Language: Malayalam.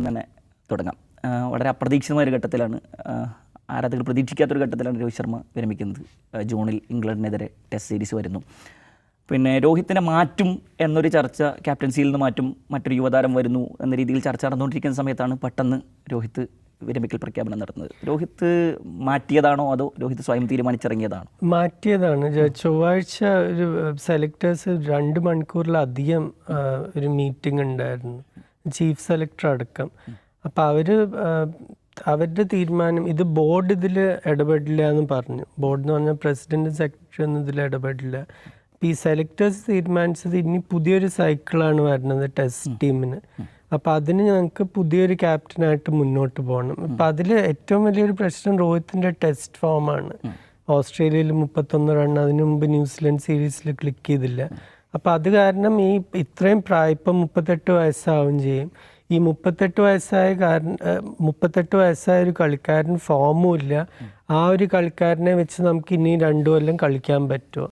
തന്നെ തുടങ്ങാം. വളരെ അപ്രതീക്ഷിതമായ ഒരു ഘട്ടത്തിലാണ്, ആരാധകർ പ്രതീക്ഷിക്കാത്തൊരു ഘട്ടത്തിലാണ് രോഹിത് ശർമ്മ വിരമിക്കുന്നത്. ജൂണിൽ ഇംഗ്ലണ്ടിനെതിരെ ടെസ്റ്റ് സീരീസ് വരുന്നു. പിന്നെ രോഹിത്തിനെ മാറ്റും എന്നൊരു ചർച്ച, ക്യാപ്റ്റൻസിയിൽ നിന്ന് മാറ്റും, മറ്റൊരു യുവതാരം വരുന്നു എന്ന രീതിയിൽ ചർച്ച നടന്നുകൊണ്ടിരിക്കുന്ന സമയത്താണ് പെട്ടെന്ന് രോഹിത്ത് വിരമിക്കൽ പ്രഖ്യാപനം നടന്നത്. രോഹിത്ത് മാറ്റിയതാണോ അതോ രോഹിത്ത് സ്വയം തീരുമാനിച്ചിറങ്ങിയതാണോ? മാറ്റിയതാണ്. ചൊവ്വാഴ്ച ഒരു സെലക്ടേഴ്സ് 2 മണിക്കൂറിലധികം ഒരു മീറ്റിംഗ് ഉണ്ടായിരുന്നു, ചീഫ് സെലക്ടർ അടക്കം. അപ്പം അവരുടെ തീരുമാനം, ഇത് ബോർഡ് ഇതിൽ ഇടപെടില്ല എന്ന് പറഞ്ഞു. ബോർഡ് എന്ന് പറഞ്ഞാൽ പ്രസിഡന്റ് സെക്രട്ടറി ഒന്നും ഇതിൽ ഇടപെടില്ല. അപ്പം ഈ സെലക്ടേഴ്സ് തീരുമാനിച്ചത് ഇനി പുതിയൊരു സൈക്കിളാണ് വരുന്നത് ടെസ്റ്റ് ടീമിന്. അപ്പം അതിന് ഞങ്ങൾക്ക് പുതിയൊരു ക്യാപ്റ്റനായിട്ട് മുന്നോട്ട് പോകണം. അപ്പം അതിൽ ഏറ്റവും വലിയൊരു പ്രശ്നം രോഹിത്തിൻ്റെ ടെസ്റ്റ് ഫോമാണ്. ഓസ്ട്രേലിയയിൽ 31 റൺ, അതിനു മുമ്പ് ന്യൂസിലൻഡ് സീരീസിൽ ക്ലിക്ക് ചെയ്തില്ല. അപ്പം അത് കാരണം ഇത്രയും ഇപ്പം 38 വയസ്സാവും ചെയ്യും. ഈ 38 വയസ്സായ ഒരു കളിക്കാരൻ ഫോമും ഇല്ല. ആ ഒരു കളിക്കാരനെ വെച്ച് നമുക്ക് ഇനി 2 കൊല്ലം കളിക്കാൻ പറ്റുമോ?